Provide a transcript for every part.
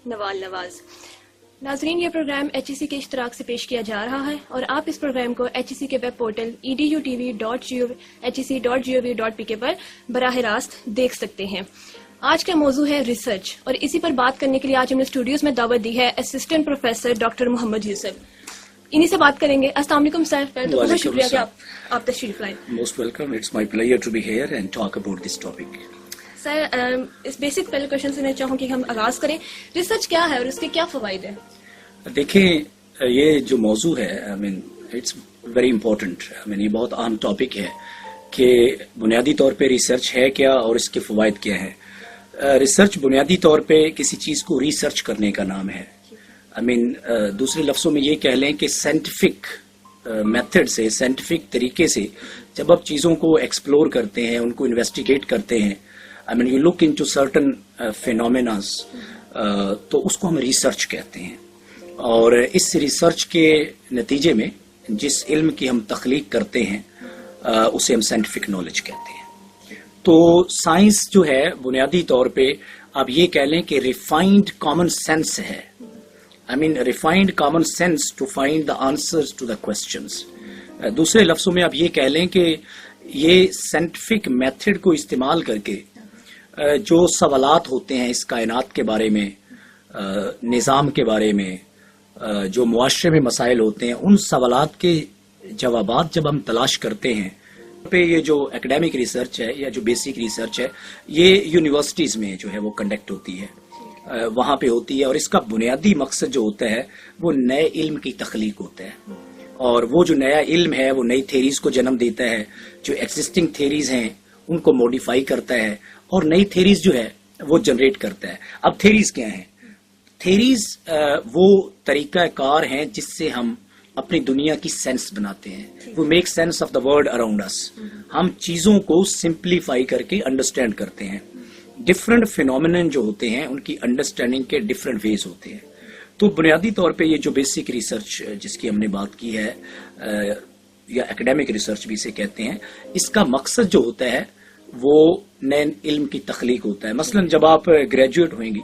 نوال نواز. ناظرین، یہ programme HEC کے اشتراک سے پیش کیا جا رہا ہے اور آپ اس پروگرام کو HEC کے ویب پورٹل edutv.hec.gov.pk پر براہ راست دیکھ سکتے ہیں. آج کا موضوع ہے ریسرچ، اور اسی پر بات کرنے کے لیے آج ہم نے اسٹوڈیوز میں دعوت دی ہے اسسٹنٹ پروفیسر ڈاکٹر محمد یوسف. انہی سے بات کریں گے. السلام علیکم سر. بہت شکریہ کہ آپ تشریف لائے. Most welcome. It's my pleasure to be here and talk about this topic. Sir, اس بیسک پہلے کوشچن سے میں چاہوں کہ ہم آغاز کریں. ریسرچ کیا ہے اور اس کے کیا فوائد ہیں؟ دیکھیں، یہ جو موضوع ہے اٹس ویری امپورٹنٹ. یہ بہت اہم ٹاپک ہے کہ بنیادی طور پہ ریسرچ ہے کیا اور اس کے فوائد کیا ہیں. ریسرچ بنیادی طور پہ کسی چیز کو ریسرچ کرنے کا نام ہے. دوسرے لفظوں میں یہ کہہ لیں کہ سائنٹیفک میتھڈ سے، سائنٹیفک طریقے سے جب آپ چیزوں کو ایکسپلور کرتے ہیں، ان کو انویسٹیگیٹ کرتے ہیں، you look into certain phenomenas, تو اس کو ہم ریسرچ کہتے ہیں. اور اس ریسرچ کے نتیجے میں جس علم کی ہم تخلیق کرتے ہیں اسے ہم سائنٹیفک نالج کہتے ہیں. تو سائنس جو ہے بنیادی طور پہ آپ یہ کہہ لیں کہ ریفائنڈ کامن سینس ہے. Refined common sense to find the answers to the questions. دوسرے لفظوں میں آپ یہ کہہ لیں کہ یہ سائنٹیفک میتھڈ کو استعمال کر کے جو سوالات ہوتے ہیں اس کائنات کے بارے میں، نظام کے بارے میں، جو معاشرے میں مسائل ہوتے ہیں، ان سوالات کے جوابات جب ہم تلاش کرتے ہیں پہ یہ جو اکیڈیمک ریسرچ ہے یا جو بیسک ریسرچ ہے یہ یونیورسٹیز میں جو ہے وہ کنڈکٹ ہوتی ہے، وہاں پہ ہوتی ہے. اور اس کا بنیادی مقصد جو ہوتا ہے وہ نئے علم کی تخلیق ہوتا ہے. اور وہ جو نیا علم ہے وہ نئی تھیریز کو جنم دیتا ہے، جو ایگزسٹنگ تھیریز ہیں ان کو موڈیفائی کرتا ہے اور نئی تھیریز جو ہے وہ جنریٹ کرتا ہے. اب تھیریز کیا ہیں؟ تھیریز وہ طریقہ کار ہیں جس سے ہم اپنی دنیا کی سینس بناتے ہیں. وہ make sense of the world around us. ہم چیزوں کو سمپلیفائی کر کے انڈرسٹینڈ کرتے ہیں. ڈفرنٹ فینومینن جو ہوتے ہیں ان کی انڈرسٹینڈنگ کے ڈفرنٹ ویز ہوتے ہیں. تو بنیادی طور پہ یہ جو بیسک ریسرچ جس کی ہم نے بات کی ہے یا اکیڈیمک ریسرچ بھی اسے کہتے ہیں، اس کا مقصد جو ہوتا ہے وہ نئے علم کی تخلیق ہوتا ہے. مثلا جب آپ گریجویٹ ہوئیں گی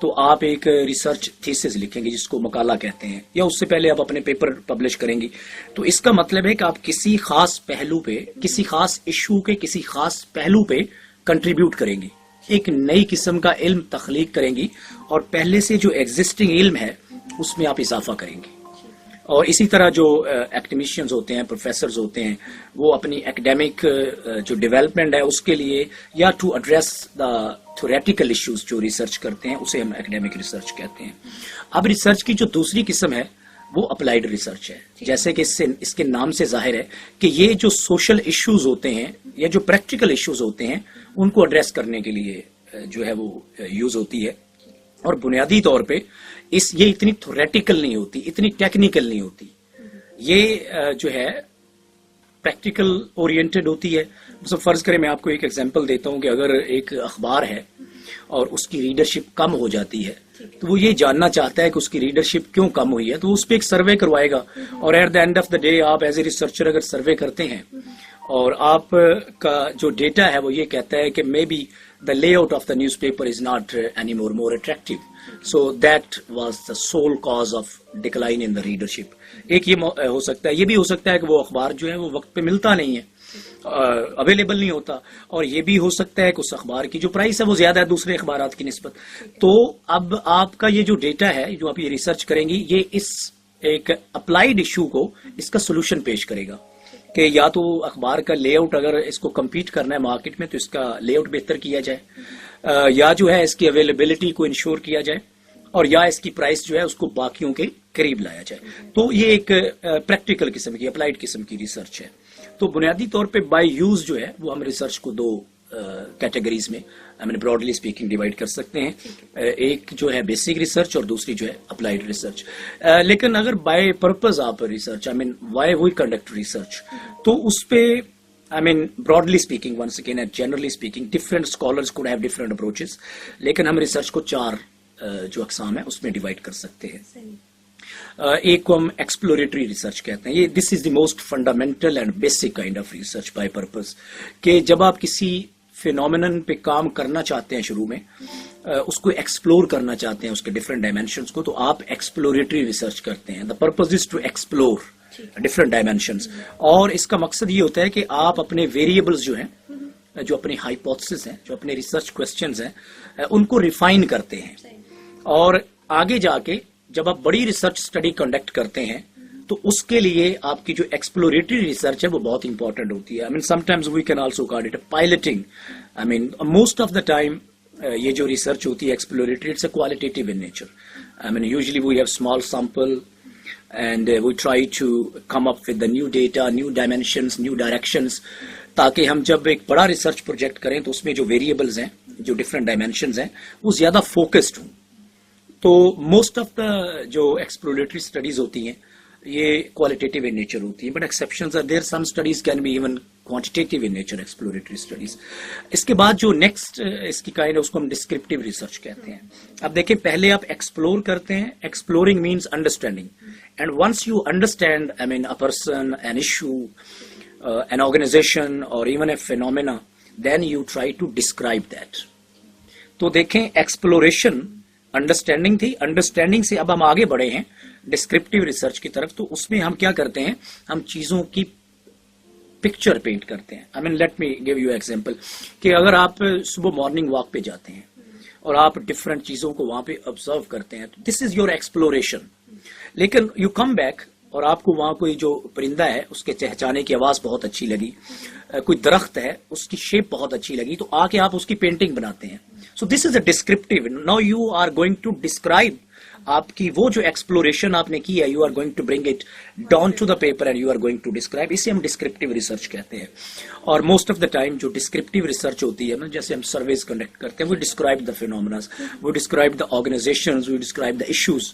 تو آپ ایک ریسرچ تھیسس لکھیں گے جس کو مقالہ کہتے ہیں، یا اس سے پہلے آپ اپنے پیپر پبلش کریں گی. تو اس کا مطلب ہے کہ آپ کسی خاص پہلو پہ، کسی خاص ایشو کے کسی خاص پہلو پہ کنٹریبیوٹ کریں گی، ایک نئی قسم کا علم تخلیق کریں گی اور پہلے سے جو ایگزسٹنگ علم ہے اس میں آپ اضافہ کریں گی. اور اسی طرح جو ایکڈیمیشینز ہوتے ہیں، پروفیسرز ہوتے ہیں، وہ اپنی ایکڈیمک جو ڈیولپمنٹ ہے اس کے لیے یا to address the theoretical issues جو ریسرچ کرتے ہیں اسے ہم ایکڈیمک ریسرچ کہتے ہیں. اب ریسرچ کی جو دوسری قسم ہے وہ اپلائیڈ ریسرچ ہے. جیسے کہ اس کے نام سے ظاہر ہے کہ یہ جو سوشل ایشوز ہوتے ہیں یا جو پریکٹیکل ایشوز ہوتے ہیں ان کو ایڈریس کرنے کے لیے جو ہے وہ یوز ہوتی ہے. اور بنیادی طور پہ یہ اتنی تھیوریٹیکل نہیں ہوتی، اتنی ٹیکنیکل نہیں ہوتی. یہ جو ہے پریکٹیکل اورینٹڈ ہوتی ہے. فرض کریں میں آپ کو ایک ایگزامپل دیتا ہوں کہ اگر ایک اخبار ہے اور اس کی ریڈرشپ کم ہو جاتی ہے تو وہ یہ جاننا چاہتا ہے کہ اس کی ریڈرشپ کیوں کم ہوئی ہے، تو اس پہ ایک سروے کروائے گا. اور at the end of the day آپ ایز اے ریسرچر اگر سروے کرتے ہیں اور آپ کا جو ڈیٹا ہے وہ یہ کہتا ہے کہ maybe the layout of the newspaper is not anymore more attractive, so that was the sole cause of decline in the readership. ایک یہ ہو سکتا ہے. یہ بھی ہو سکتا ہے کہ وہ اخبار جو ہے وہ وقت پہ ملتا نہیں ہے، اویلیبل نہیں ہوتا. اور یہ بھی ہو سکتا ہے کہ اس اخبار کی جو پرائس ہے وہ زیادہ ہے دوسرے اخبارات کی نسبت. تو اب آپ کا یہ جو ڈیٹا ہے جو آپ یہ ریسرچ کریں گی یہ اس ایک اپلائیڈ ایشو کو اس کا سولوشن پیش کرے گا کہ یا تو اخبار کا لے آؤٹ اگر اس کو کمپیٹ کرنا ہے مارکیٹ میں تو اس کا لے آؤٹ بہتر کیا جائے، یا جو ہے اس کی اویلیبلٹی کو انشور کیا جائے، اور یا اس کی پرائس جو ہے اس کو باقیوں کے قریب لایا جائے. تو یہ ایک پریکٹیکل قسم کی، اپلائیڈ قسم کی ریسرچ ہے. تو بنیادی طور پہ بائی یوز جو ہے وہ ہم ریسرچ کو دو کیٹیگریز میں براڈلی اسپیکنگ ڈیوائڈ کر سکتے ہیں. ایک جو ہے بیسک ریسرچ اور دوسری جو ہے اپلائیڈ ریسرچ. لیکن اگر بائی پرپز آپ research why we conduct research تو اس پہ broadly speaking, once again and generally speaking, different scholars could have different approaches. لیکن ہم ریسرچ کو چار جو اقسام ہے اس میں ڈیوائڈ کر سکتے ہیں. ایک کو ہم ایکسپلوریٹری ریسرچ کہتے ہیں. یہ this is the most fundamental and basic kind of research by purpose, کہ جب آپ کسی فینومینن پہ کام کرنا چاہتے ہیں شروع میں اس کو ایکسپلور کرنا چاہتے ہیں اس کے ڈفرینٹ ڈائمینشنس کو, تو آپ ایکسپلوریٹری ریسرچ کرتے ہیں. The purpose is to explore different dimensions, اور اس کا مقصد یہ ہوتا ہے کہ آپ اپنے ویریبلز جو ہیں, جو اپنی ہائپوتھسز ہیں, جو اپنے ریسرچ کوسچنز ہیں, ان کو ریفائن کرتے ہیں. اور آگے جا کے جب آپ بڑی ریسرچ اسٹڈی کنڈکٹ کرتے ہیں تو اس کے لیے آپ کی جو ایکسپلوریٹری ریسرچ ہے وہ بہت امپورٹنٹ ہوتی ہے. Sometimes we can also call it piloting. Most of the time یہ جو ریسرچ ہوتی ہے exploratory, it's a qualitative in nature. Usually we have small sample and we try to come up with the new data, new dimensions, new directions, تاکہ ہم جب ایک بڑا research project کریں تو اس میں جو ویریبلز ہیں, جو ڈفرینٹ ڈائمینشنز ہیں, وہ زیادہ فوکسڈ ہوں. تو موسٹ آف دا جو ایکسپلوریٹری اسٹڈیز ہوتی ہیں یہ کوالٹیٹیو ان نیچر ہوتی ہیں, but exceptions are there. Some studies can be even quantitative in nature, exploratory studies. اس کے بعد جو نیکسٹ اس کی کائنڈ ہے اس کو ہم ڈسکرپٹیو ریسرچ کہتے ہیں. اب دیکھیں, پہلے آپ ایکسپلور کرتے ہیں. Exploring means understanding, and once you understand a person, an issue, an organization or even a phenomena, then you try to describe that. تو دیکھیں, ایکسپلوریشن انڈرسٹینڈنگ تھی, انڈرسٹینڈنگ سے اب ہم آگے بڑھے ہیں ڈسکرپٹیو ریسرچ کی طرف. تو اس میں ہم کیا کرتے ہیں, ہم چیزوں کی پکچر پینٹ کرتے ہیں. Let me give you example کہ اگر آپ صبح مارننگ واک پہ جاتے ہیں اور آپ ڈفرینٹ چیزوں کو وہاں پہ آبزرو کرتے ہیں, دس از یور ایکسپلوریشن. لیکن یو کم بیک اور آپ کو وہاں کوئی جو پرندہ ہے اس کے چہچانے کی آواز بہت اچھی لگی, کوئی درخت ہے اس کی شیپ بہت اچھی لگی, تو آ کے آپ اس کی پینٹنگ بناتے ہیں. So this is a descriptive. Now you are going to describe آپ کی وہ جو ایکسپلوریشن آپ نے کی ہے, you are going to bring it down to the paper and you are going to describe. اسے ہم ڈسکرپٹیو ریسرچ کہتے ہیں. اور موسٹ آف دا ٹائم جو ڈسکرپٹیو ریسرچ ہوتی ہے نا, جیسے ہم سرویز کنڈکٹ کرتے ہیں, we describe the phenomenas, we describe the organisations, we describe the issues.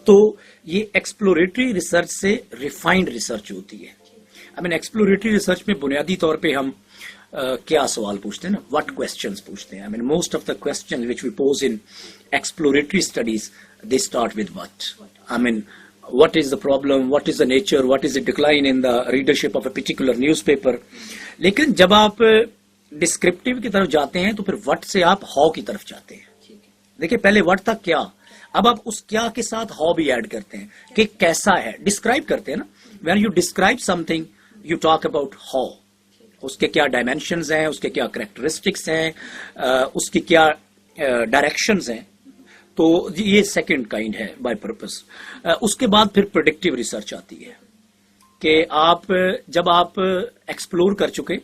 تو یہ ایکسپلوریٹری ریسرچ سے ریفائنڈ ریسرچ ہوتی ہے. ایکسپلوریٹری ریسرچ میں بنیادی طور پہ ہم کیا سوال پوچھتے ہیں نا, وٹ کوسچنز پوچھتے ہیں. Most of the questions which we pose in exploratory studies, they start with what. what is the problem, what is the nature, what is the decline in the readership of a particular newspaper. لیکن جب آپ descriptive کی طرف جاتے ہیں تو پھر what سے آپ ہاؤ کی طرف جاتے ہیں. دیکھیں, پہلے وٹ تھا کیا, اب آپ اس کیا کے ساتھ ہاؤ بھی ایڈ کرتے ہیں کہ کیسا ہے. ڈسکرائب کرتے ہیں نا, when you describe something you talk about how, اس کے کیا ڈائمینشنز ہیں, اس کے کیا کریکٹرسٹکس ہیں, اس کی کیا ڈائریکشنز ہیں. تو یہ سیکنڈ کائنڈ ہے بائی پرپز. اس کے بعد پھر پریڈکٹیو ریسرچ آتی ہے کہ آپ جب آپ ایکسپلور کر چکے,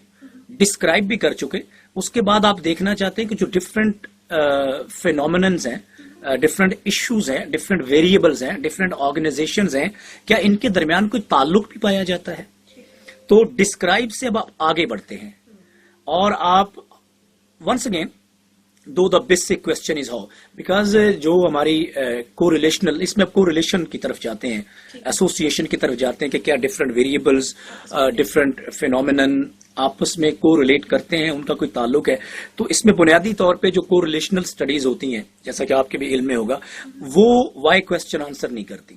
ڈسکرائب بھی کر چکے, اس کے بعد آپ دیکھنا چاہتے ہیں کہ جو ڈفرینٹ فینومیننز ہیں, ڈفرینٹ ایشوز ہیں, ڈفرینٹ ویریبلز ہیں, ڈفرینٹ آرگنائزیشنز ہیں, کیا ان کے درمیان کوئی تعلق بھی پایا جاتا ہے. تو ڈسکرائب سے اب آپ آگے بڑھتے ہیں اور آپ once again to the basic question is how, because جو ہماری کو ریلیشنل, اس میں آپ کو ریلیشن کی طرف جاتے ہیں, ایسوسیشن کی طرف جاتے ہیں کہ کیا ڈفرینٹ ویریبلز, ڈفرینٹ فینومینن آپس میں کو ریلیٹ کرتے ہیں, ان کا کوئی تعلق ہے. تو اس میں بنیادی طور پہ جو کو ریلیشنل اسٹڈیز ہوتی ہیں, جیسا کہ آپ کے بھی علم میں ہوگا, وہ وائی کوشچن آنسر نہیں کرتی,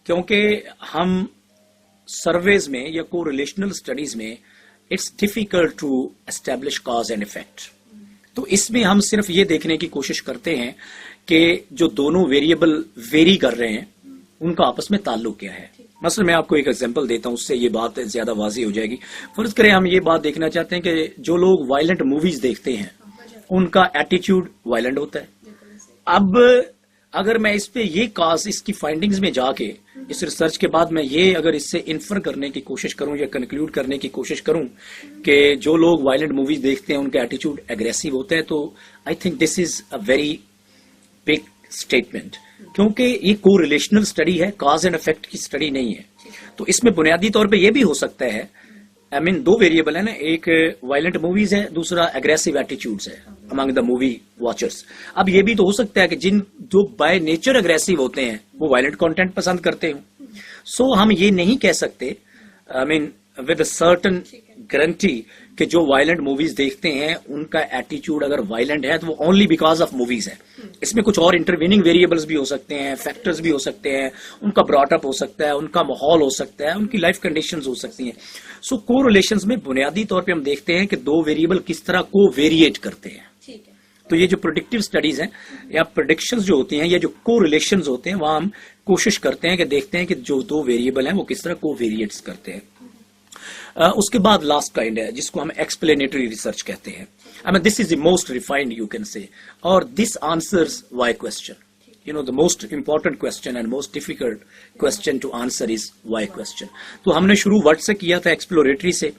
کیونکہ ہم سرویز میں یا کو ریلیشنل اسٹڈیز میں it's difficult to establish cause and effect. تو اس میں ہم صرف یہ دیکھنے کی کوشش کرتے ہیں کہ جو دونوں ویریبل ویری کر رہے ہیں ان کا آپس میں تعلق کیا ہے. مثلا میں آپ کو ایک ایگزامپل دیتا ہوں, اس سے یہ بات زیادہ واضح ہو جائے گی. فرض کریں ہم یہ بات دیکھنا چاہتے ہیں کہ جو لوگ وائلنٹ موویز دیکھتے ہیں ان کا ایٹیچیوڈ وائلنٹ ہوتا ہے. اب اگر میں اس پہ یہ کاز, اس کی فائنڈنگز میں جا کے اس ریسرچ کے بعد میں یہ اگر اس سے انفر کرنے کی کوشش کروں یا کنکلوڈ کرنے کی کوشش کروں کہ جو لوگ وائلنٹ موویز دیکھتے ہیں ان کا ایٹیچیوڈ اگریسو ہوتا ہے, تو I think this is a very big statement, کیونکہ یہ کو ریلیشنل اسٹڈی ہے, کاز اینڈ افیکٹ کی اسٹڈی نہیں ہے. تو اس میں بنیادی طور پہ یہ بھی ہو سکتا ہے, دو ویریبل ہے نا, ایک وائلنٹ موویز ہے, دوسرا اگریسو ایٹیچیوڈز ہے امانگ دا مووی واچرز. اب یہ بھی تو ہو سکتا ہے کہ جو بائی نیچر اگریسو ہوتے ہیں وہ وائلنٹ کانٹینٹ پسند کرتے ہوں. سو ہم یہ نہیں کہہ سکتے ود اے سرٹن گارنٹی کہ جو وائلنٹ موویز دیکھتے ہیں ان کا ایٹیچیوڈ اگر وائلنٹ ہے تو وہ اونلی بیکاز آف موویز ہے. اس میں کچھ اور انٹرویننگ ویریبلز بھی ہو سکتے ہیں, فیکٹرز بھی ہو سکتے ہیں, ان کا براٹ اپ ہو سکتا ہے, ان کا ماحول ہو سکتا ہے, ان کی لائف کنڈیشنز ہو سکتی ہیں. سو کو ریلیشنز میں بنیادی طور پہ ہم دیکھتے ہیں کہ دو ویریبل کس طرح کو ویریٹ کرتے ہیں, تو یہ جو پروڈکٹیو سٹڈیز ہیں یا پروڈکشنز جو ہوتی ہیں یا جو کو ریلیشنز ہوتے ہیں وہاں ہم کوشش کرتے ہیں کہ دیکھتے ہیں کہ جو دو ویریبل ہیں وہ کس طرح کو ویریٹس کرتے ہیں. اس کے بعد لاسٹ کائنڈ ہے جس کو ہم ایکسپلینیٹری ریسرچ کہتے ہیں. This is the most refined you can say, اور this answers why question. The most important question and most difficult question to answer is why question. تو ہم نے شروع what سے کیا تھا, ایکسپلوریٹری سے,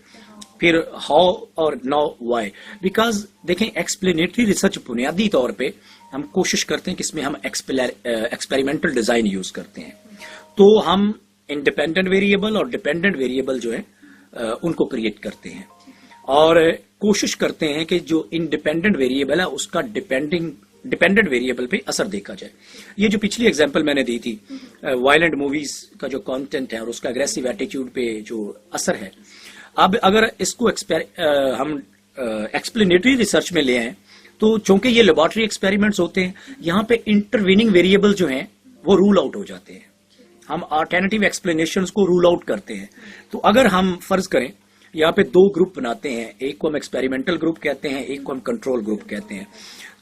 پھر how اور now why. Because دیکھیں ایکسپلینیٹری ریسرچ بنیادی طور پہ ہم کوشش کرتے ہیں کہ اس میں ہم ایکسپیریمنٹل ڈیزائن یوز کرتے ہیں. تو ہم انڈیپینڈنٹ ویریبل اور ڈیپینڈنٹ ویریبل جو ہے ان کو کریٹ کرتے ہیں اور کوشش کرتے ہیں کہ جو انڈیپینڈنٹ ویریبل ہے اس کا ڈیپینڈنٹ ویریبل پہ اثر دیکھا جائے. یہ جو پچھلی ایگزامپل میں نے دی تھی وائلنٹ موویز کا جو کانٹینٹ ہے اور اس کا اگریسو ایٹیچیوڈ پہ جو اثر ہے, اب اگر اس کو ہم ایکسپلینیٹری ریسرچ میں لے آئیں تو چونکہ یہ لیبارٹری ایکسپیریمنٹس ہوتے ہیں یہاں پہ انٹرویننگ ویریبل جو ہیں وہ رول آؤٹ ہو جاتے ہیں. ہم آلٹرنیٹیو ایکسپلینیشنز کو رول آؤٹ کرتے ہیں. تو اگر ہم فرض کریں یہاں پہ دو گروپ بناتے ہیں, ایک کو ہم ایکسپیریمنٹل گروپ کہتے ہیں, ایک کو ہم کنٹرول گروپ کہتے ہیں.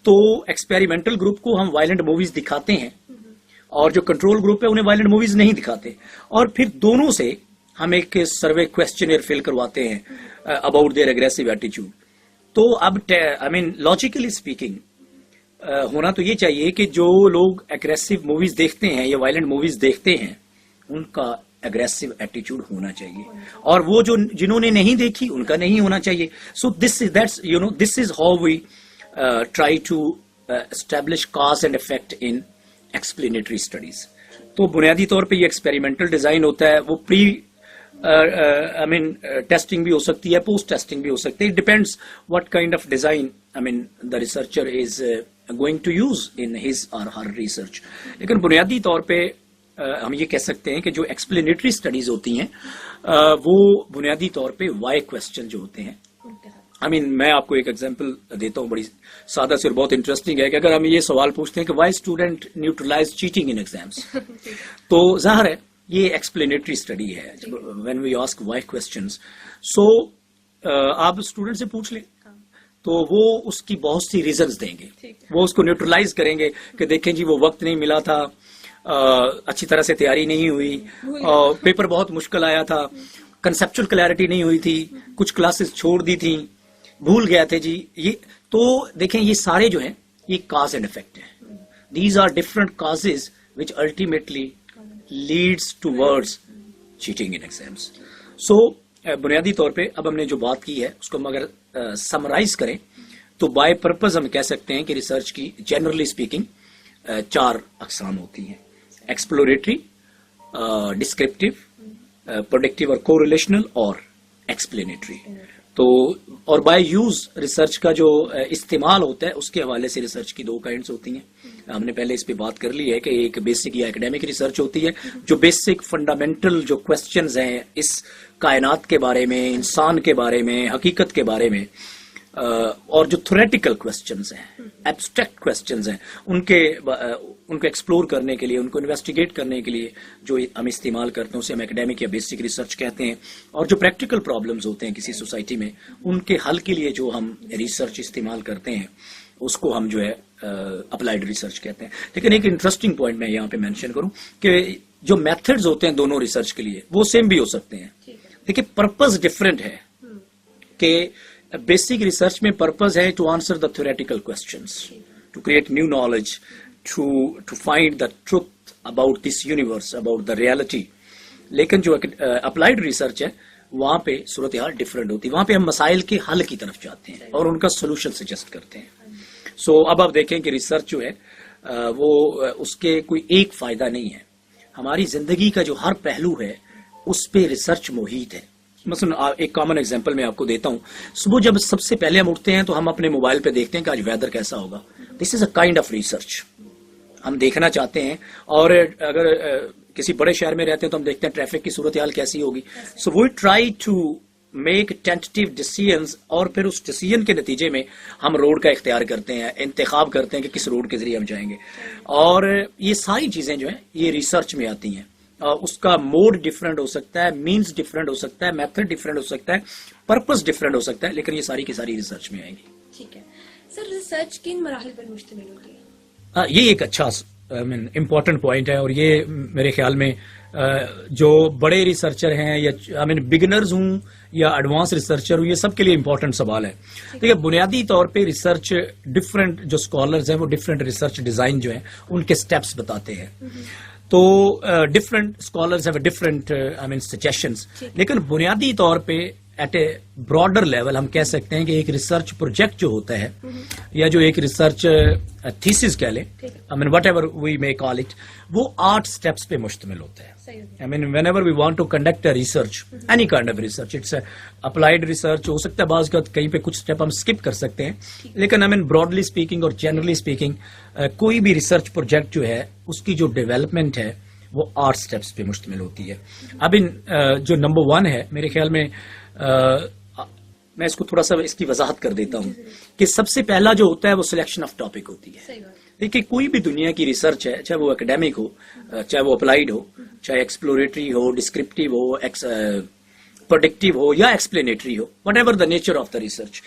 تو ایکسپیریمنٹل گروپ کو ہم وائلنٹ موویز دکھاتے ہیں اور جو کنٹرول گروپ ہے انہیں وائلنٹ موویز نہیں دکھاتے, اور پھر دونوں سے ہم ایک سروے کویسچنئر فل کرواتے ہیں اباؤٹ دیئر اگریسو ایٹیچیوڈ. تو اب لاجیکلی اسپیکنگ ہونا تو یہ چاہیے کہ جو لوگ اگریسو موویز دیکھتے ہیں یا وائلنٹ موویز دیکھتے ہیں ان کا اگریسو ایٹیچیوڈ ہونا چاہیے, اور وہ جو جنہوں نے نہیں دیکھی ان کا نہیں ہونا چاہیے. So this is how we try to establish cause and effect in explanatory studies. تو بنیادی طور پہ یہ ایکسپیریمنٹل ڈیزائن ہوتا ہے, وہ ٹیسٹنگ بھی ہو سکتی ہے, پوسٹ ٹیسٹنگ بھی ہو سکتی ہے. It depends what kind of design the researcher is going to use in his or her research. لیکن بنیادی طور پہ ہم یہ کہہ سکتے ہیں کہ جو ایکسپلینیٹری اسٹڈیز ہوتی ہیں وہ بنیادی طور پہ وائی کویسچن جو ہوتے ہیں. میں آپ کو ایک ایگزامپل دیتا ہوں, بڑی سادہ سے اور بہت انٹرسٹنگ ہے کہ اگر ہم یہ سوال پوچھتے ہیں کہ why student neutralize cheating in exams, تو ظاہر ہے یہ ایکسپلینیٹری اسٹڈی ہے. When we ask why questions, so آپ اسٹوڈنٹ سے پوچھ لیں تو وہ اس کی بہت سی ریزنز دیں گے, وہ اس کو نیوٹرلائز کریں گے کہ دیکھیں جی وہ وقت نہیں ملا تھا, اچھی طرح سے تیاری نہیں ہوئی, پیپر بہت مشکل آیا تھا, کنسپچل کلیئرٹی نہیں ہوئی تھی, کچھ کلاسز چھوڑ دی تھیں, بھول گیا تھے جی. یہ تو دیکھیں یہ سارے جو ہیں یہ کاز اینڈ افیکٹ ہیں. These are different causes which ultimately leads towards cheating in exams. So بنیادی طور پہ اب ہم نے جو بات کی ہے اس کو ہم اگر سمرائز کریں تو بائی پرپز ہم کہہ سکتے ہیں کہ ریسرچ کی جنرلی اسپیکنگ 4 اقسام ہوتی ہیں: ایکسپلوریٹری, ڈسکرپٹیو, پروڈکٹیو اور کو ریلیشنل, اور ایکسپلینیٹری. تو اور بائی یوز ریسرچ کا جو استعمال ہوتا ہے اس کے حوالے سے ریسرچ کی 2 کائنڈز ہوتی ہیں. ہم نے پہلے اس پہ بات کر لی ہے کہ ایک بیسک یا اکیڈیمک ریسرچ ہوتی ہے جو بیسک فنڈامنٹل جو کویسچنز ہیں اس کائنات کے بارے میں, انسان کے بارے میں, حقیقت کے بارے میں, اور جو تھیوریٹیکل کویسچنز ہیں, ایبسٹریکٹ کویسچنز ہیں, ان کو ایکسپلور کرنے کے لیے, ان کو انویسٹیگیٹ کرنے کے لیے جو ہم استعمال کرتے ہیں اسے ہم اکیڈیمک یا بیسک ریسرچ کہتے ہیں. اور جو پریکٹیکل پرابلمز ہوتے ہیں کسی سوسائٹی میں ان کے حل کے لیے جو ہم ریسرچ استعمال کرتے ہیں اس کو ہم جو ہے اپلائیڈ ریسرچ کہتے ہیں. لیکن ایک انٹرسٹنگ پوائنٹ میں یہاں پہ مینشن کروں کہ جو میتھڈز ہوتے ہیں دونوں ریسرچ کے لیے وہ سیم بھی ہو سکتے ہیں. دیکھیے پرپز ڈفرینٹ ہے کہ بیسک ریسرچ میں پرپز ہے to answer the theoretical questions, to create new knowledge, to find the truth about this universe, about the reality. لیکن جو اپلائیڈ ریسرچ ہے وہاں پہ صورتحال ڈفرینٹ ہوتی ہے, وہاں پہ ہم مسائل کے حل کی طرف جاتے ہیں اور ان کا سولوشن سجیسٹ کرتے ہیں. سو اب آپ دیکھیں کہ ریسرچ جو ہے وہ اس کے کوئی ایک فائدہ نہیں ہے. ہماری زندگی کا جو ہر پہلو ہے اس پہ ریسرچ محیط ہے. مثلا ایک کامن ایگزامپل میں آپ کو دیتا ہوں. صبح جب سب سے پہلے ہم اٹھتے ہیں تو ہم اپنے موبائل پہ دیکھتے ہیں کہ آج ویدر کیسا ہوگا. دس is a kind of research. ہم دیکھنا چاہتے ہیں, اور اگر کسی بڑے شہر میں رہتے ہیں تو ہم دیکھتے ہیں ٹریفک کی صورتحال کیسی ہوگی. So we try to make tentative decisions, اور پھر اس ڈیسیژن کے نتیجے میں ہم روڈ کا اختیار کرتے ہیں, انتخاب کرتے ہیں کہ کس روڈ کے ذریعے ہم جائیں گے. اور یہ ساری چیزیں جو ہیں یہ ریسرچ میں آتی ہیں. اس کا موڈ ڈفرینٹ ہو سکتا ہے, مینز ڈفرینٹ ہو سکتا ہے, میتھڈ ڈفرینٹ ہو سکتا ہے, پرپز ڈفرینٹ ہو سکتا ہے, لیکن یہ ساری کی ساری ریسرچ میں آئیں گی. ٹھیک ہے سر ریسرچ کن مراحل پر مشتمل ہوتی ہے؟ یہ ایک اچھا امپورٹنٹ پوائنٹ ہے، اور یہ میرے خیال میں جو بڑے ریسرچر ہیں یا بگنرز ہوں یا ایڈوانس ریسرچر ہوں، یہ سب کے لیے امپورٹنٹ سوال ہے. دیکھیے بنیادی طور پہ ریسرچ ڈفرینٹ جو اسکالرز ہیں وہ ڈفرینٹ ریسرچ ڈیزائن جو ہیں ان کے سٹیپس بتاتے ہیں. تو different scholars have different suggestions, لیکن بنیادی طور پہ ایٹ اے براڈر لیول ہم کہہ سکتے ہیں کہ ایک ریسرچ پروجیکٹ جو ہوتا ہے یا جو ایک ریسرچ تھیسس کہہ لیں، whatever we may call it, وہ 8 اسٹیپس پہ مشتمل ہوتا ہے. Whenever we want to conduct a research, any kind of research, it's applied research ہو سکتا ہے، بعض کا کہیں پہ کچھ اسٹیپ ہم اسکپ کر سکتے ہیں، لیکن براڈلی اسپیکنگ اور جنرلی اسپیکنگ کوئی بھی ریسرچ پروجیکٹ جو ہے اس کی جو ڈیولپمنٹ ہے وہ 8 اسٹیپس پہ مشتمل ہوتی ہے. اب جو نمبر 1 ہے میرے خیال میں میں اس کو تھوڑا سا اس کی وضاحت کر دیتا ہوں کہ سب سے پہلا جو ہوتا ہے وہ سلیکشن آف ٹاپک ہوتی ہے. دیکھیے کوئی بھی دنیا کی ریسرچ ہے، چاہے وہ اکیڈیمک ہو، چاہے وہ اپلائیڈ ہو، چاہے ایکسپلوریٹری ہو، ڈسکرپٹیو ہو، پروڈکٹیو ہو یا ایکسپلینیٹری ہو، whatever the nature of the research,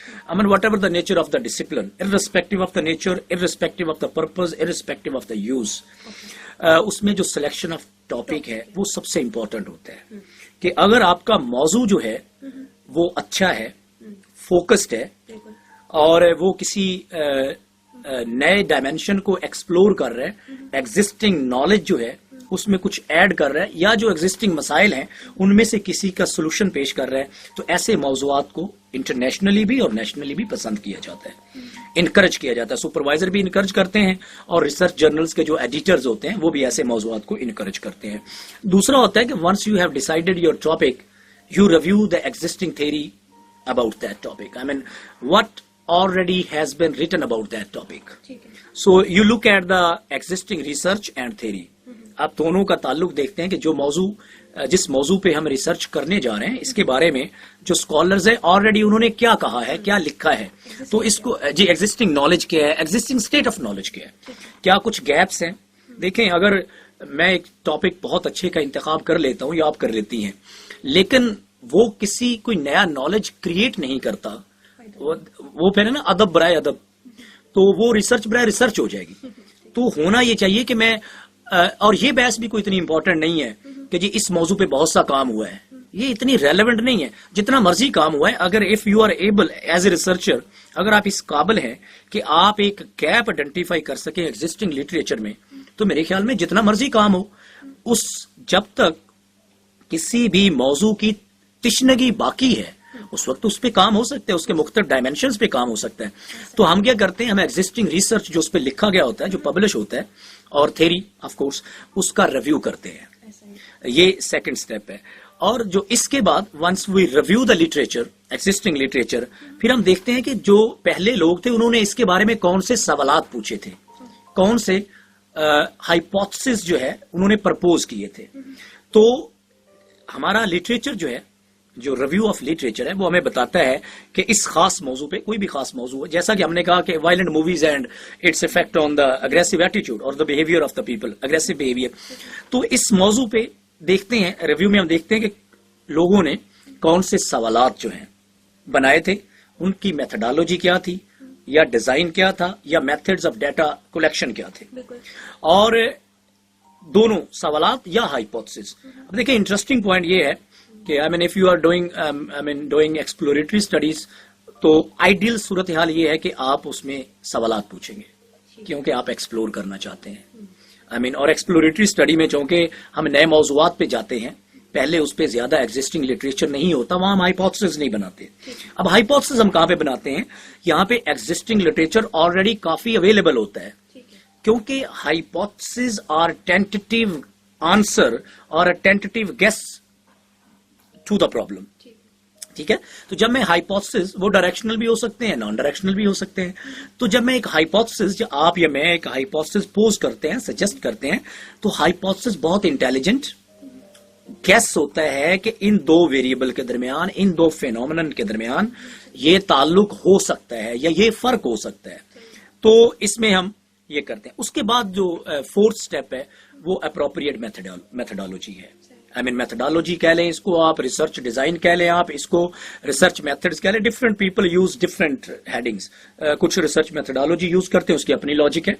whatever the nature of the discipline, irrespective of the nature, irrespective of the purpose, irrespective of the use, اس میں جو سلیکشن آف ٹاپک ہے وہ سب سے important ہوتا ہے کہ اگر آپ کا موضوع جو ہے وہ اچھا ہے، فوکسڈ ہے، اور وہ کسی نئے ڈائمینشن کو ایکسپلور کر رہا ہے، ایگزسٹنگ نالج جو ہے اس میں کچھ ایڈ کر رہا ہے، یا جو ایگزسٹنگ مسائل ہیں ان میں سے کسی کا سولوشن پیش کر رہا ہے، تو ایسے موضوعات کو انٹرنیشنلی بھی اور نیشنلی بھی پسند کیا جاتا ہے، انکرج کیا جاتا ہے. سپروائزر بھی انکرج کرتے ہیں اور ریسرچ جرنلز کے جو ایڈیٹرز ہوتے ہیں وہ بھی ایسے موضوعات کو انکرج کرتے ہیں. دوسرا ہوتا ہے کہ once you have decided your topic, you review the existing theory about that topic. What already has been written about that topic. So you look at the existing research and theory. آپ دونوں کا تعلق دیکھتے ہیں کہ جس موضوع پہ ہم ریسرچ کرنے جا رہے ہیں اس کے بارے میں جو اسکالرز ہیں آلریڈی انہوں نے کیا کہا ہے، کیا لکھا ہے، تو اس کو ایگزسٹنگ نالج کیا ہے، ایگزسٹنگ اسٹیٹ آف نالج کیا ہے، کیا کچھ گیپس ہیں. دیکھیں اگر میں ایک ٹاپک بہت اچھے کا انتخاب کر لیتا ہوں یا آپ کر لیتی ہیں، لیکن وہ کوئی نیا نالج کریٹ نہیں کرتا، وہ پھر ہے نا ادب برائے ادب، تو وہ ریسرچ برائے ریسرچ ہو جائے گی. تو ہونا یہ چاہیے کہ میں اور یہ بحث بھی کوئی اتنی امپورٹنٹ نہیں ہے کہ جی اس موضوع پہ بہت سا کام ہوا ہے، یہ اتنی ریلیونٹ نہیں ہے. جتنا مرضی کام ہوا ہے، اگر if you are able as a researcher, اگر آپ اس قابل ہیں کہ آپ ایک گیپ آئیڈینٹیفائی کر سکیں ایگزسٹنگ لٹریچر میں، تو میرے خیال میں جتنا مرضی کام ہو، جب تک کسی بھی موضوع کی تشنگی باقی ہے اس وقت اس پہ کام ہو سکتا ہے، اس کے مختلف ڈائمینشنز پہ کام ہو سکتا ہے. تو ہم کیا کرتے ہیں، ہم ایگزسٹنگ ریسرچ جو اس پہ لکھا گیا ہوتا ہے، جو پبلش ہوتا ہے، اور تھیری آف کورس اس کا ریویو کرتے ہیں. یہ سیکنڈ سٹیپ ہے. اور جو اس کے بعد once we review the literature, existing literature, پھر ہم دیکھتے ہیں کہ جو پہلے لوگ تھے انہوں نے اس کے بارے میں کون سے سوالات پوچھے تھے، کون سے ہائپوتھسس جو ہے انہوں نے پرپوز کیے تھے. تو ہمارا لٹریچر جو ہے، جو ریویو آف لٹریچر ہے، وہ ہمیں بتاتا ہے کہ اس خاص موضوع پہ، کوئی بھی خاص موضوع ہے، جیسا کہ ہم نے کہا کہ violent movies and its effect on the aggressive attitude اور the behaviour of the people, aggressive behaviour. تو اس موضوع پہ دیکھتے ہیں، ریویو میں ہم دیکھتے ہیں کہ لوگوں نے کون سے سوالات جو ہیں بنائے تھے، ان کی میتھڈالوجی کیا تھی، یا ڈیزائن کیا تھا، یا میتھڈز آف ڈیٹا کلیکشن کیا تھے، اور دونوں سوالات یا ہائپوتھسس. اب دیکھیں انٹرسٹنگ پوائنٹ یہ ہے کہ if you are doing exploratory studies، تو آئیڈیل صورتحال یہ ہے کہ آپ اس میں سوالات پوچھیں گے کیونکہ آپ ایکسپلور کرنا چاہتے ہیں. اور ایکسپلوریٹری اسٹڈی میں چونکہ ہم نئے موضوعات پہ جاتے ہیں، پہلے اس پہ زیادہ ایگزسٹنگ لٹریچر نہیں ہوتا، وہاں ہم ہائپوتھسس نہیں بناتے. اب ہائپوتھسس ہم کہاں پہ بناتے ہیں؟ یہاں پہ ایگزسٹنگ لٹریچر آلریڈی کافی اویلیبل ہوتا ہے، کیونکہ ہائپوتھسس آر ٹینٹیٹیو آنسر اور ٹینٹیٹیو گیس ٹو دا پرابلم. ٹھیک ہے، تو جب میں ہائپوتھسس، وہ ڈائریکشنل بھی ہو سکتے ہیں، نان ڈائریکشنل بھی ہو سکتے ہیں. تو جب میں ایک ہائپوتھسس، جب آپ یا میں ایک ہائپوتھسس پوز کرتے ہیں، سجیسٹ کرتے ہیں، تو ہائپوتھسس بہت انٹیلیجنٹ گیس ہوتا ہے کہ ان دو ویریبل کے درمیان، ان دو فینومینن کے درمیان یہ تعلق ہو سکتا ہے یا یہ فرق ہو سکتا ہے. تو اس میں ہم یہ کرتے ہیں. اس کے بعد جو فورتھ سٹیپ ہے وہ اپروپریٹ میتھڈالوجی ہے. میتھڈالوجی کہہ لیں اس کو آپ, ریسرچ ڈیزائن کہہ لیں آپ اس کو, ریسرچ میتھڈز کہہ لیں. Different people use different headings. کچھ ریسرچ میتھڈالوجی یوز کرتے ہیں, اس کی اپنی لاجک ہے,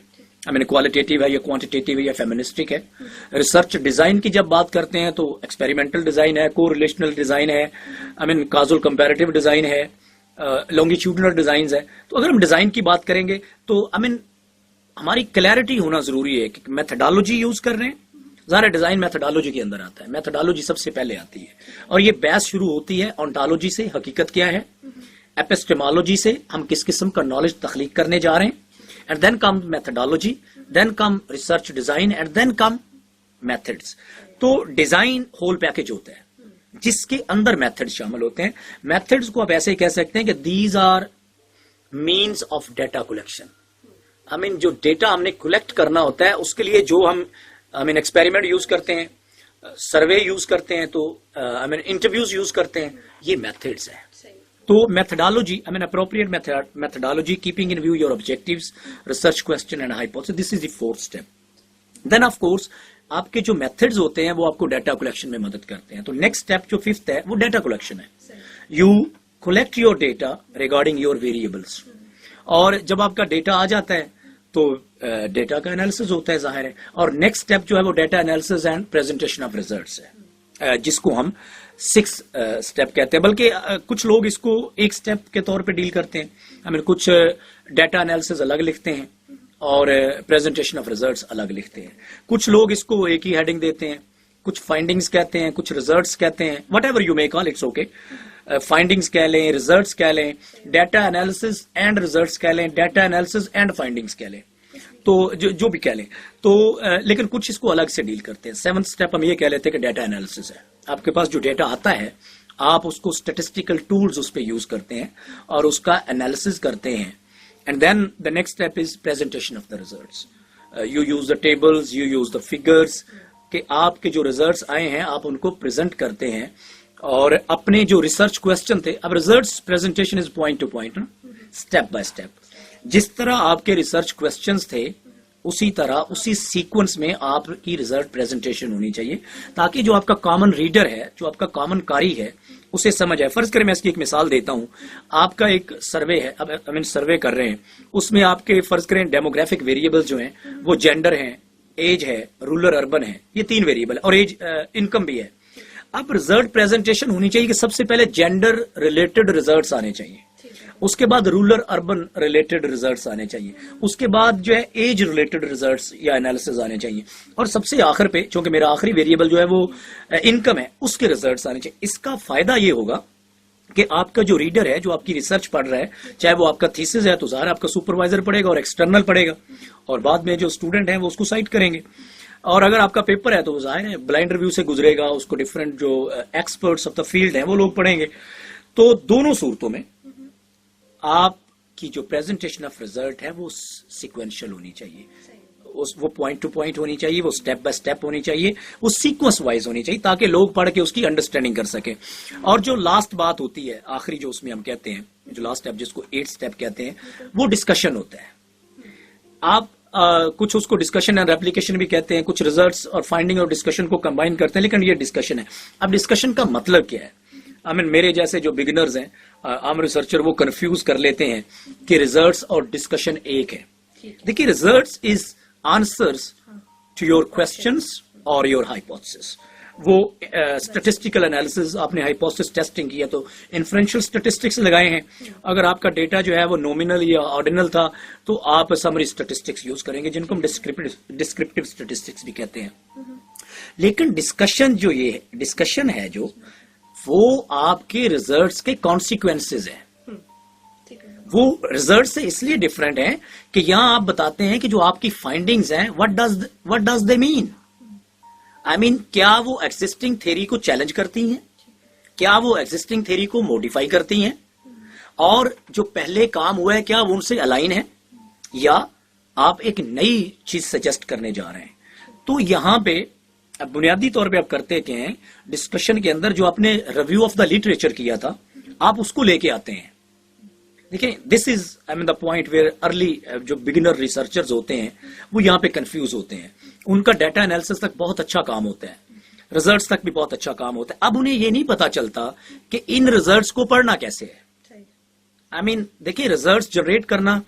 کوالٹیٹیو ہے یا کوانٹیٹیو ہے یا فیمنسٹک ہے. ریسرچ ڈیزائن کی جب بات کرتے ہیں تو ایکسپیریمنٹل ڈیزائن ہے, کو ریلیشنل ڈیزائن ہے, کازل کمپیریٹیو ڈیزائن ہے, لانگیٹیوڈنل ڈیزائنز ہے. تو اگر ہم ڈیزائن کی بات کریں گے تو ہماری کلیئرٹی ہونا ضروری ہے کہ میتھڈالوجی یوز کر رہے ہیں. ظاہر ڈیزائن میتھڈالوجی کے اندر آتا ہے, میتھڈالوجی سب سے پہلے آتی ہے, اور یہ بحث شروع ہوتی ہے اونٹالوجی سے, حقیقت کیا ہے, ایپسٹیمالوجی سے, ہم کس قسم کا نالج تخلیق کرنے جا رہے ہیں, and then come methodology, then come research design, and then come methods. تو ڈیزائن ہول پیکج ہوتا ہے جس کے اندر میتھڈ شامل ہوتے ہیں. میتھڈز کو آپ ایسے ہی کہہ سکتے ہیں کہ these are means of data collection. جو ڈیٹا ہم نے کلیکٹ کرنا ہوتا ہے اس کے لیے جو ہم ایکسپیریمنٹ یوز کرتے ہیں, سروے یوز کرتے ہیں, تو انٹرویوز یوز کرتے ہیں, یہ میتھڈز ہیں. تو methodology appropriate methodology keeping in view your objectives, research question and hypothesis, this is the fourth step. Then of course آپ کے جو میتھڈز ہوتے ہیں وہ آپ کو ڈیٹا کلیکشن میں مدد کرتے ہیں. تو نیکسٹ اسٹیپ جو ففتھ ہے وہ ڈیٹا کلیکشن ہے. You collect your data regarding your variables, اور جب آپ کا ڈیٹا آ جاتا ہے تو ڈیٹا کا انالیسز ہوتا ہے ظاہر ہے. اور نیکسٹ اسٹیپ جو ہے وہ data analysis and presentation of results ہے, جس کو ہم 6 اسٹیپ کہتے ہیں. بلکہ کچھ لوگ اس کو ایک اسٹیپ کے طور پہ ڈیل کرتے ہیں. کچھ ڈیٹا انالیسز الگ لکھتے ہیں اور پریزنٹیشن آف ریزلٹس الگ لکھتے ہیں. کچھ لوگ اس کو ایک ہی ہیڈنگ دیتے ہیں, کچھ فائنڈنگز کہتے ہیں, کچھ ریزلٹس کہتے ہیں, whatever you may call it's okay. Findings کہہ لیں, ریزلٹس کہہ لیں, ڈیٹا انالیسز اینڈ ریزلٹس کہہ لیں, ڈیٹا انالیسز اینڈ فائنڈنگز کہہ لیں, تو جو بھی کہہ لیں. تو لیکن کچھ اس کو الگ سے ڈیل کرتے ہیں. 7th اسٹیپ ہم یہ کہہ لیتے ہیں کہ ڈیٹا انالیسز ہے. آپ کے پاس جو ڈیٹا آتا ہے آپ اس کو اسٹیٹسٹیکل ٹولز اس پہ یوز کرتے ہیں اور اس کا انالیسز کرتے ہیں. And then the next step is presentation of the results. You use the tables, you use the figures, کہ آپ کے جو ریزلٹس آئے ہیں آپ ان کو پریزنٹ کرتے ہیں اور اپنے جو ریسرچ کوسچن تھے. اب results presentation is point to point, step by step. جس طرح آپ کے ریسرچ کوسچنز تھے اسی طرح اسی سیکوینس میں آپ کی ریزلٹ پریزنٹیشن ہونی چاہیے, تاکہ جو آپ کا کامن ریڈر ہے, جو آپ کا کامن قاری ہے, اسے سمجھ آئے. فرض کریں میں اس کی ایک مثال دیتا ہوں. آپ کا ایک سروے ہے, اب سروے کر رہے ہیں, اس میں آپ کے فرض کریں ڈیموگرافک ویریبل جو ہیں وہ جینڈر ہیں, ایج ہے, رورل اربن ہے, یہ 3 ویریبل ہے, اور ایج انکم بھی ہے. اب ریزلٹ پریزنٹیشن ہونی چاہیے کہ سب سے پہلے جینڈر ریلیٹڈ ریزلٹس آنے چاہیے, اس کے بعد رورل اربن ریلیٹڈ ریزلٹس آنے چاہیے, اس کے بعد جو ہے ایج ریلیٹڈ ریزلٹس یا انالیسز آنے چاہیے, اور سب سے آخر پہ چونکہ میرا آخری ویریبل جو ہے وہ انکم ہے, اس کے ریزلٹس آنے چاہیے. اس کا فائدہ یہ ہوگا کہ آپ کا جو ریڈر ہے, جو آپ کی ریسرچ پڑھ رہا ہے, چاہے وہ آپ کا تھیسس ہے تو ظاہر آپ کا سپروائزر پڑھے گا اور ایکسٹرنل پڑھے گا, اور بعد میں جو اسٹوڈنٹ ہیں وہ اس کو سائٹ کریں گے. اور اگر آپ کا پیپر ہے تو ظاہر ہے بلائنڈ ریویو سے گزرے گا, اس کو ڈفرینٹ جو ایکسپرٹس آف دا فیلڈ ہیں وہ لوگ پڑھیں گے. تو دونوں صورتوں میں آپ کی جو پریزنٹیشن آف ریزلٹ ہے وہ سیکوینشل ہونی چاہیے, وہ پوائنٹ ٹو پوائنٹ ہونی چاہیے, وہ اسٹیپ بائی اسٹیپ ہونی چاہیے, وہ سیکوینس وائز ہونی چاہیے, تاکہ لوگ پڑھ کے اس کی انڈرسٹینڈنگ کر سکیں. اور جو لاسٹ بات ہوتی ہے, آخری جو اس میں ہم کہتے ہیں, جو لاسٹ اسٹیپ جس کو 8th اسٹیپ کہتے ہیں, وہ ڈسکشن ہوتا ہے. آپ کچھ اس کو ڈسکشن اینڈ ریپلیکیشن بھی کہتے ہیں, کچھ ریزلٹس اور فائنڈنگ اور ڈسکشن کو کمبائن کرتے ہیں, لیکن یہ ڈسکشن ہے. اب ڈسکشن کا مطلب کیا ہے؟ میرے جیسے جو بگنرز ہیں, عام ریسرچر, وہ کنفیوز کر لیتے ہیں کہ ریزلٹس اور ڈسکشن ایک ہے. دیکھیے, results is answers to your questions اور یور ہائپوتھیسس. وہ اسٹیٹسٹیکل انالیسز, آپ نے ہائپوتھیسس ٹیسٹنگ کی ہے تو انفرینشیل اسٹیٹسٹکس لگائے ہیں. اگر آپ کا ڈیٹا جو ہے وہ نومینل یا آرڈینل تھا تو آپ سمری اسٹیٹسٹکس یوز کریں گے, جن کو ہم ڈسکرپٹیو اسٹیٹسٹکس بھی کہتے ہیں. لیکن ڈسکشن جو یہ ڈسکشن ہے جو وہ آپ کے ریزلٹس کے کانسیکوینسز ہیں. وہ ریزلٹ سے اس لیے ڈفرینٹ ہیں کہ یہاں آپ بتاتے ہیں کہ جو آپ کی فائنڈنگز ہیں what does they mean. کیا وہ ایگزسٹنگ تھیری کو چیلنج کرتی ہیں, کیا وہ ایگزسٹنگ تھیری کو موڈیفائی کرتی ہیں, اور جو پہلے کام ہوا ہے کیا وہ ان سے الائن ہے, یا آپ ایک نئی چیز سجیسٹ کرنے جا رہے ہیں. تو یہاں پہ بنیادی طور پہ آپ کرتے کیا ہیں, ڈسکشن کے اندر جو آپ نے ریویو آف دا لٹریچر کیا تھا آپ اس کو لے کے آتے ہیں. دیکھیں, دس از دا پوائنٹ ویئر ارلی جو بگنر ریسرچرز ہوتے ہیں وہ یہاں پہ کنفیوز ہوتے ہیں. ان کا ڈیٹا انالیسس تک بہت اچھا کام ہوتا ہے, ریزلٹس تک بھی بہت اچھا کام ہوتا ہے. اب انہیں یہ نہیں پتا چلتا کہ ان ریزلٹس کو پڑھنا کیسے ہے. آئی مین دیکھیے ریزلٹس جنریٹ کرنا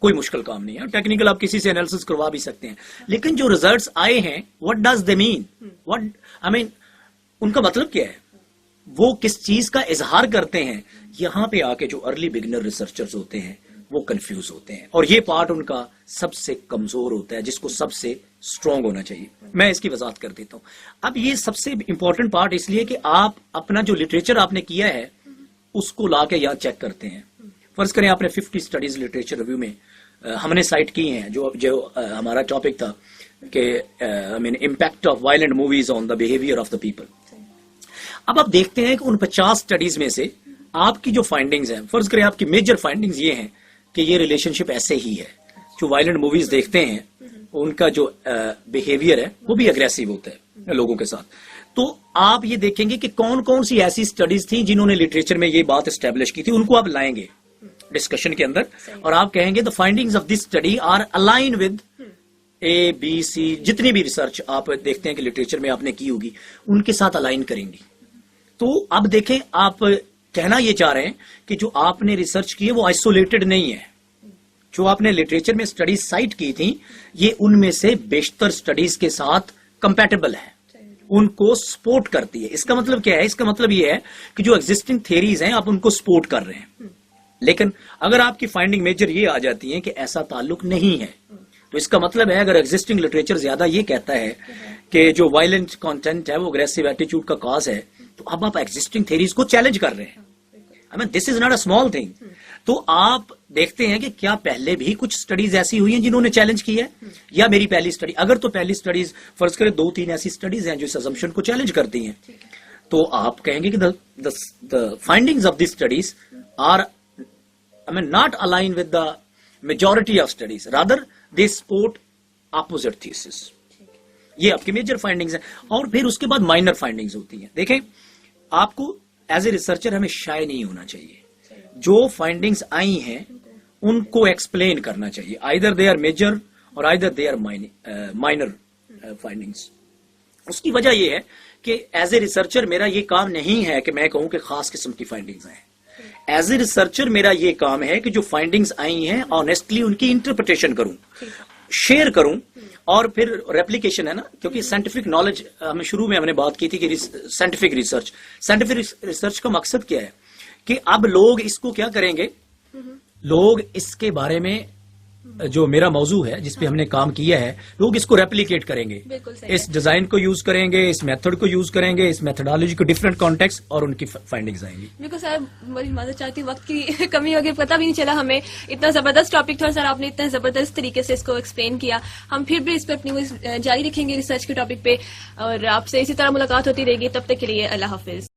کوئی مشکل کام نہیں ہے. ٹیکنیکل آپ کسی سے انالیسس کروا بھی سکتے ہیں, لیکن جو ریزلٹس آئے ہیں what does they mean, what I mean ان کا مطلب کیا ہے, وہ کس چیز کا اظہار کرتے ہیں. یہاں پہ آ کے جو ارلی بگنر ریسرچرز ہوتے ہیں وہ کنفیوز ہوتے ہیں, اور یہ پارٹ ان کا سب سے کمزور ہوتا ہے جس کو سب سے اسٹرانگ ہونا چاہیے. میں اس کی وضاحت کر دیتا ہوں. اب یہ سب سے امپورٹنٹ پارٹ اس لیے کہ آپ اپنا جو لٹریچر آپ نے کیا ہے اس کو لا کے یہاں چیک کرتے ہیں. فرض کریں آپ نے 50 اسٹڈیز لٹریچر ریویو میں ہم نے سائٹ کی ہیں, جو ہمارا ٹاپک تھا کہ impact of violent movies on the behaviour of the people. اب آپ دیکھتے ہیں کہ ان 50 اسٹڈیز میں سے آپ کی جو فائنڈنگز ہیں, فرض کریں آپ کی میجر فائنڈنگز یہ ہیں کہ یہ ریلیشن شپ ایسے ہی ہے. جو وائلنٹ موویز دیکھتے ہیں ان کا جو بہیویئر ہے وہ بھی اگریسو ہوتا ہے لوگوں کے ساتھ. تو آپ یہ دیکھیں گے کہ کون کون سی ایسی اسٹڈیز تھیں جنہوں نے لٹریچر میں یہ بات اسٹیبلش کی تھی, ان کو آپ لائیں گے ڈسکشن کے اندر, اور آپ کہیں گے the findings of this study are align with A B C. جتنی بھی ریسرچ آپ دیکھتے ہیں کہ لٹریچر میں آپ نے کی ہوگی ان کے ساتھ الائن کریں گی. تو اب دیکھیں آپ کہنا یہ چاہ رہے ہیں کہ جو آپ نے ریسرچ کی ہے وہ آئسولیٹڈ نہیں ہے. جو آپ نے لٹریچر میں اسٹڈیز سائٹ کی تھی یہ ان میں سے بیشتر اسٹڈیز کے ساتھ کمپیٹیبل ہے, ان کو سپورٹ کرتی ہے. اس کا مطلب کیا ہے, اس کا مطلب یہ ہے کہ جو ایگزسٹنگ تھیریز ہیں آپ ان کو سپورٹ کر رہے ہیں. لیکن اگر آپ کی فائنڈنگ میجر یہ آ جاتی ہے کہ ایسا تعلق نہیں ہے, تو اس کا مطلب ہے اگر ایگزسٹنگ لٹریچر زیادہ یہ کہتا ہے کہ جو وائلنٹ کانٹینٹ ہے وہ اگریسو ایٹیچیوڈ کا کاز ہے, تو اب آپ ایگزسٹنگ تھیریز کو چیلنج کر رہے ہیں. I mean, this is not a small thing. تو آپ دیکھتے ہیں کہ کیا پہلے بھی کچھ سٹڈیز ایسی ہوئی ہیں جنہوں نے چیلنج کی ہے, یا میری پہلی سٹڈی. اگر تو پہلی سٹڈیز فرض کریں 2-3 ایسی سٹڈیز ہیں جو اس assumption کو چیلنج کرتی ہیں, تو آپ کہیں گے کہ the findings of these studies are not aligned with the majority of studies, rather they support opposite thesis. یہ آپ کی میجر فائنڈنگز ہیں. اور پھر اس کے بعد مائنر فائنڈنگز ہوتی ہیں. دیکھیں آپ کو ایز اے ریسرچر ہمیں شائع نہیں ہونا چاہیے. جو فائنڈنگز آئی ہیں ان کو ایکسپلین کرنا چاہیے. آئیدر دے آر میجر اور either they are minor findings. اس کی وجہ یہ ہے کہ ایز اے ریسرچر میرا یہ کام نہیں ہے کہ میں کہوں کہ خاص قسم کی فائنڈنگز ہیں. ایز اے ریسرچر میرا یہ کام ہے کہ جو فائنڈنگز آئی ہیں آنیسٹلی ان کی انٹرپریٹیشن کروں, شیئر کروں, اور پھر ریپلیکیشن ہے نا, کیونکہ سائنٹیفک نالج ہمیں شروع میں ہم نے بات کی تھی کہ سائنٹیفک ریسرچ کا مقصد کیا ہے کہ اب لوگ اس کو کیا کریں گے, لوگ اس کے بارے میں جو میرا موضوع ہے جس پہ ہم نے کام کیا ہے لوگ اس کو ریپلیکیٹ کریں گے, اس ڈیزائن کو یوز کریں گے, اس میتھڈ کو یوز کریں گے, اس میتھڈالوجی کو ڈفرینٹ کانٹیکس, اور ان کی فائنڈنگز آئیں گی. بالکل سر, بڑی معذرت چاہتی ہوں, وقت کی کمی ہوگی, پتہ بھی نہیں چلا ہمیں. اتنا زبردست ٹاپک تھا سر, آپ نے اتنا زبردست طریقے سے اس کو ایکسپلین کیا. ہم پھر بھی اس پہ اپنی جاری رکھیں گے ریسرچ کے ٹاپک پہ, اور آپ سے اسی طرح ملاقات ہوتی رہے گی. تب تک کے لیے اللہ حافظ.